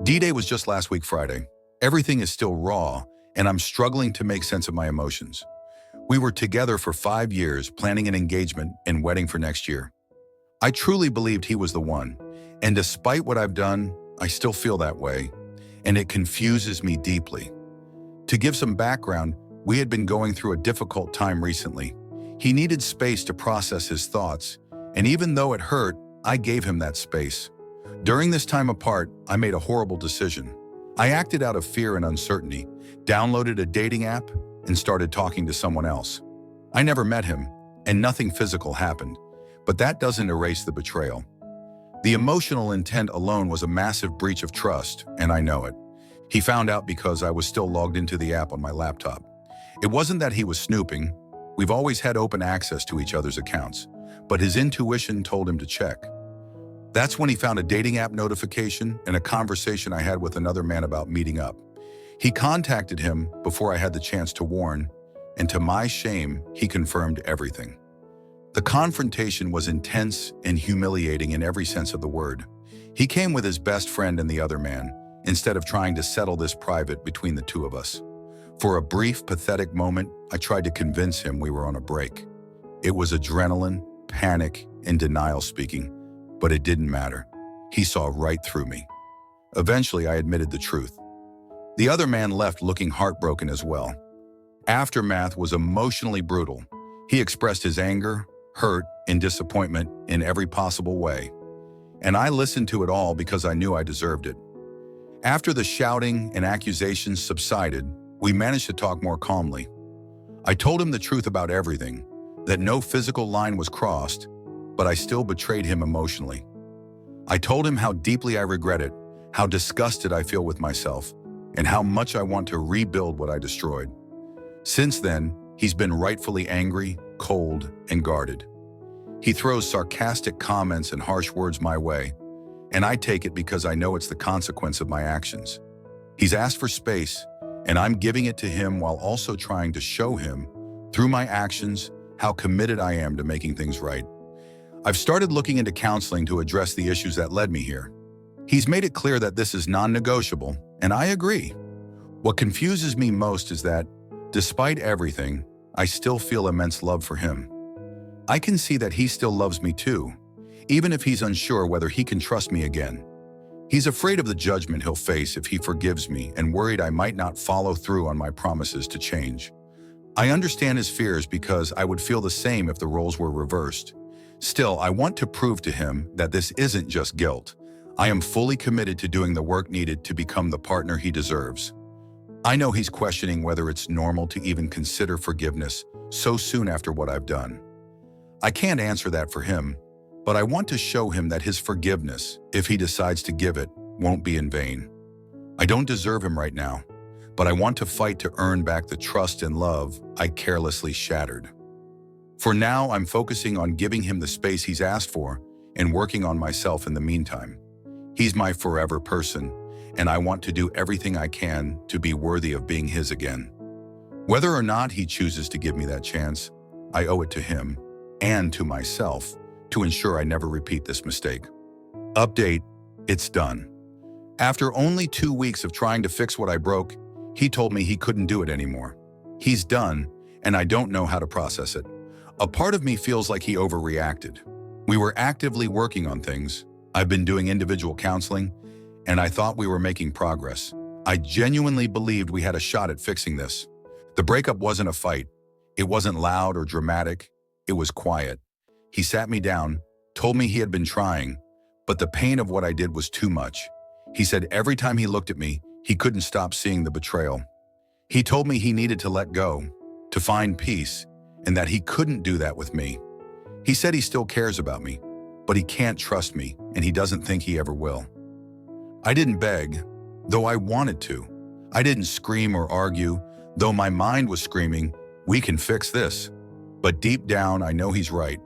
D-Day was just last week Friday. Everything is still raw, and I'm struggling to make sense of my emotions. We were together for 5 years, planning an engagement and wedding for next year. I truly believed he was the one, and despite what I've done, I still feel that way, and it confuses me deeply. To give some background, we had been going through a difficult time recently. He needed space to process his thoughts, and even though it hurt, I gave him that space. During this time apart, I made a horrible decision. I acted out of fear and uncertainty, downloaded a dating app, and started talking to someone else. I never met him, and nothing physical happened, but that doesn't erase the betrayal. The emotional intent alone was a massive breach of trust, and I know it. He found out because I was still logged into the app on my laptop. It wasn't that he was snooping. We've always had open access to each other's accounts, but his intuition told him to check. That's when he found a dating app notification and a conversation I had with another man about meeting up. He contacted him before I had the chance to warn, and to my shame, he confirmed everything. The confrontation was intense and humiliating in every sense of the word. He came with his best friend and the other man, instead of trying to settle this private between the two of us. For a brief, pathetic moment, I tried to convince him we were on a break. It was adrenaline, panic, and denial speaking, but it didn't matter. He saw right through me. Eventually, I admitted the truth. The other man left looking heartbroken as well. Aftermath was emotionally brutal. He expressed his anger, hurt, and disappointment in every possible way. And I listened to it all because I knew I deserved it. After the shouting and accusations subsided, we managed to talk more calmly. I told him the truth about everything, that no physical line was crossed, but I still betrayed him emotionally. I told him how deeply I regret it, how disgusted I feel with myself, and how much I want to rebuild what I destroyed. Since then, he's been rightfully angry, cold, and guarded. He throws sarcastic comments and harsh words my way, and I take it because I know it's the consequence of my actions. He's asked for space, and I'm giving it to him while also trying to show him, through my actions, how committed I am to making things right. I've started looking into counseling to address the issues that led me here. He's made it clear that this is non-negotiable, and I agree. What confuses me most is that, despite everything, I still feel immense love for him. I can see that he still loves me too, even if he's unsure whether he can trust me again. He's afraid of the judgment he'll face if he forgives me and worried I might not follow through on my promises to change. I understand his fears because I would feel the same if the roles were reversed. Still, I want to prove to him that this isn't just guilt. I am fully committed to doing the work needed to become the partner he deserves. I know he's questioning whether it's normal to even consider forgiveness so soon after what I've done. I can't answer that for him, but I want to show him that his forgiveness, if he decides to give it, won't be in vain. I don't deserve him right now, but I want to fight to earn back the trust and love I carelessly shattered. For now, I'm focusing on giving him the space he's asked for and working on myself in the meantime. He's my forever person, and I want to do everything I can to be worthy of being his again. Whether or not he chooses to give me that chance, I owe it to him and to myself to ensure I never repeat this mistake. Update, it's done. After only 2 weeks of trying to fix what I broke, he told me he couldn't do it anymore. He's done, and I don't know how to process it. A part of me feels like he overreacted. We were actively working on things. I've been doing individual counseling, and I thought we were making progress. I genuinely believed we had a shot at fixing this. The breakup wasn't a fight. It wasn't loud or dramatic. It was quiet. He sat me down, told me he had been trying, but the pain of what I did was too much. He said every time he looked at me, he couldn't stop seeing the betrayal. He told me he needed to let go, to find peace, and that he couldn't do that with me. He said he still cares about me, but he can't trust me, and he doesn't think he ever will. I didn't beg, though I wanted to. I didn't scream or argue, though my mind was screaming, "We can fix this." But deep down, I know he's right.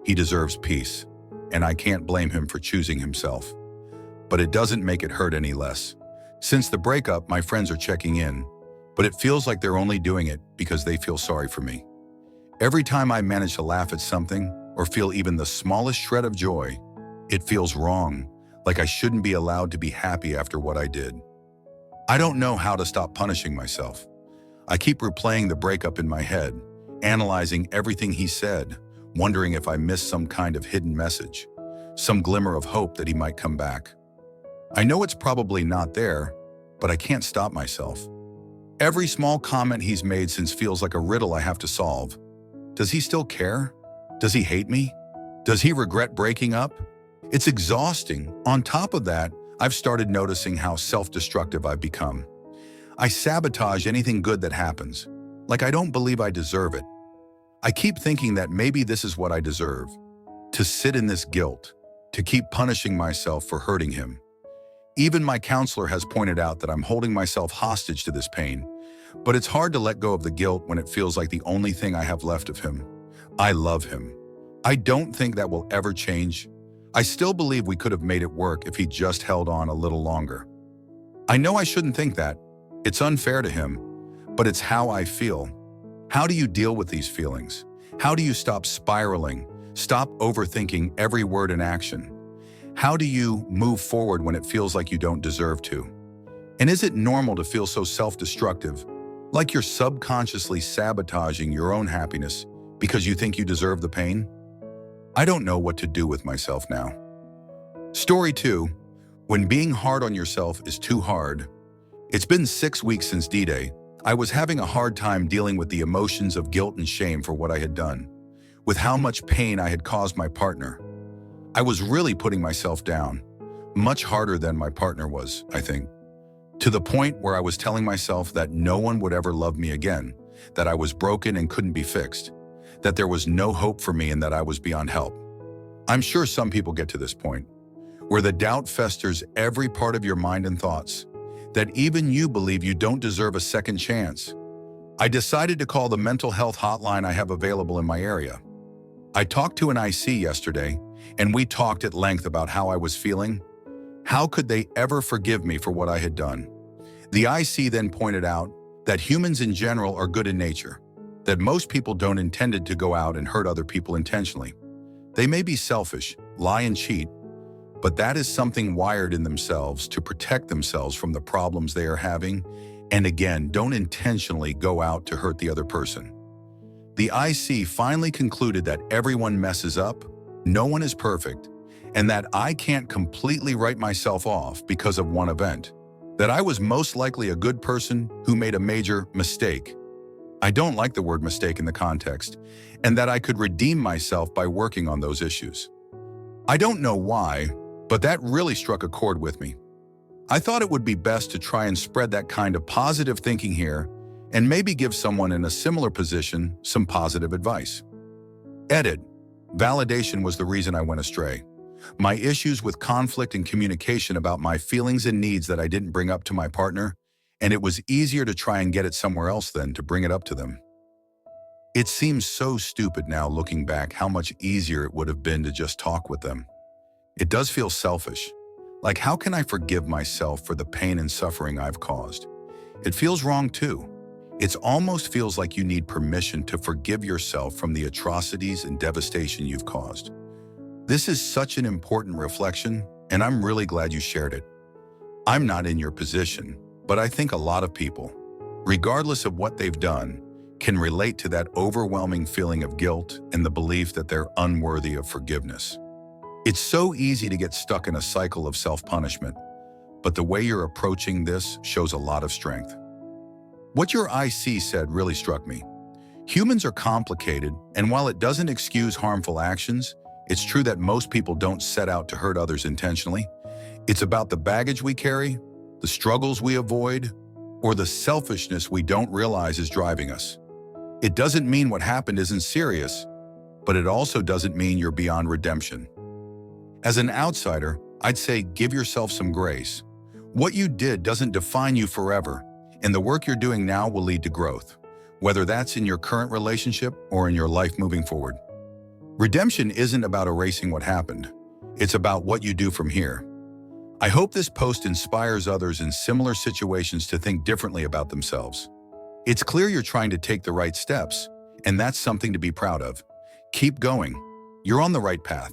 He deserves peace, and I can't blame him for choosing himself. But it doesn't make it hurt any less. Since the breakup, my friends are checking in, but it feels like they're only doing it because they feel sorry for me. Every time I manage to laugh at something or feel even the smallest shred of joy, it feels wrong, like I shouldn't be allowed to be happy after what I did. I don't know how to stop punishing myself. I keep replaying the breakup in my head, analyzing everything he said, wondering if I missed some kind of hidden message, some glimmer of hope that he might come back. I know it's probably not there, but I can't stop myself. Every small comment he's made since feels like a riddle I have to solve. Does he still care? Does he hate me? Does he regret breaking up? It's exhausting. On top of that, I've started noticing how self-destructive I've become. I sabotage anything good that happens, like I don't believe I deserve it. I keep thinking that maybe this is what I deserve, to sit in this guilt, to keep punishing myself for hurting him. Even my counselor has pointed out that I'm holding myself hostage to this pain, but it's hard to let go of the guilt when it feels like the only thing I have left of him. I love him. I don't think that will ever change. I still believe we could have made it work if he just held on a little longer. I know I shouldn't think that. It's unfair to him, but it's how I feel. How do you deal with these feelings? How do you stop spiraling, stop overthinking every word and action? How do you move forward when it feels like you don't deserve to? And is it normal to feel so self-destructive, like you're subconsciously sabotaging your own happiness because you think you deserve the pain? I don't know what to do with myself now. Story 2. When being hard on yourself is too hard. It's been 6 weeks since D-Day. I was having a hard time dealing with the emotions of guilt and shame for what I had done, with how much pain I had caused my partner. I was really putting myself down, much harder than my partner was, I think, to the point where I was telling myself that no one would ever love me again, that I was broken and couldn't be fixed, that there was no hope for me and that I was beyond help. I'm sure some people get to this point, where the doubt festers every part of your mind and thoughts, that even you believe you don't deserve a second chance. I decided to call the mental health hotline I have available in my area. I talked to an IC yesterday, and we talked at length about how I was feeling. How could they ever forgive me for what I had done? The IC then pointed out that humans in general are good in nature, that most people don't intend to go out and hurt other people intentionally. They may be selfish, lie and cheat, but that is something wired in themselves to protect themselves from the problems they are having, and again, don't intentionally go out to hurt the other person. The IC finally concluded that everyone messes up, no one is perfect, and that I can't completely write myself off because of one event, that I was most likely a good person who made a major mistake. I don't like the word mistake in the context, and that I could redeem myself by working on those issues. I don't know why, but that really struck a chord with me. I thought it would be best to try and spread that kind of positive thinking here and maybe give someone in a similar position some positive advice. Edit. Validation was the reason I went astray. My issues with conflict and communication about my feelings and needs that I didn't bring up to my partner, and it was easier to try and get it somewhere else than to bring it up to them. It seems so stupid now looking back how much easier it would have been to just talk with them. It does feel selfish. Like, how can I forgive myself for the pain and suffering I've caused? It feels wrong too. It almost feels like you need permission to forgive yourself from the atrocities and devastation you've caused. This is such an important reflection, and I'm really glad you shared it. I'm not in your position, but I think a lot of people, regardless of what they've done, can relate to that overwhelming feeling of guilt and the belief that they're unworthy of forgiveness. It's so easy to get stuck in a cycle of self-punishment, but the way you're approaching this shows a lot of strength. What your IC said really struck me. Humans are complicated, and while it doesn't excuse harmful actions, it's true that most people don't set out to hurt others intentionally. It's about the baggage we carry, the struggles we avoid, or the selfishness we don't realize is driving us. It doesn't mean what happened isn't serious, but it also doesn't mean you're beyond redemption. As an outsider, I'd say give yourself some grace. What you did doesn't define you forever, and the work you're doing now will lead to growth, whether that's in your current relationship or in your life moving forward. Redemption isn't about erasing what happened. It's about what you do from here. I hope this post inspires others in similar situations to think differently about themselves. It's clear you're trying to take the right steps, and that's something to be proud of. Keep going. You're on the right path.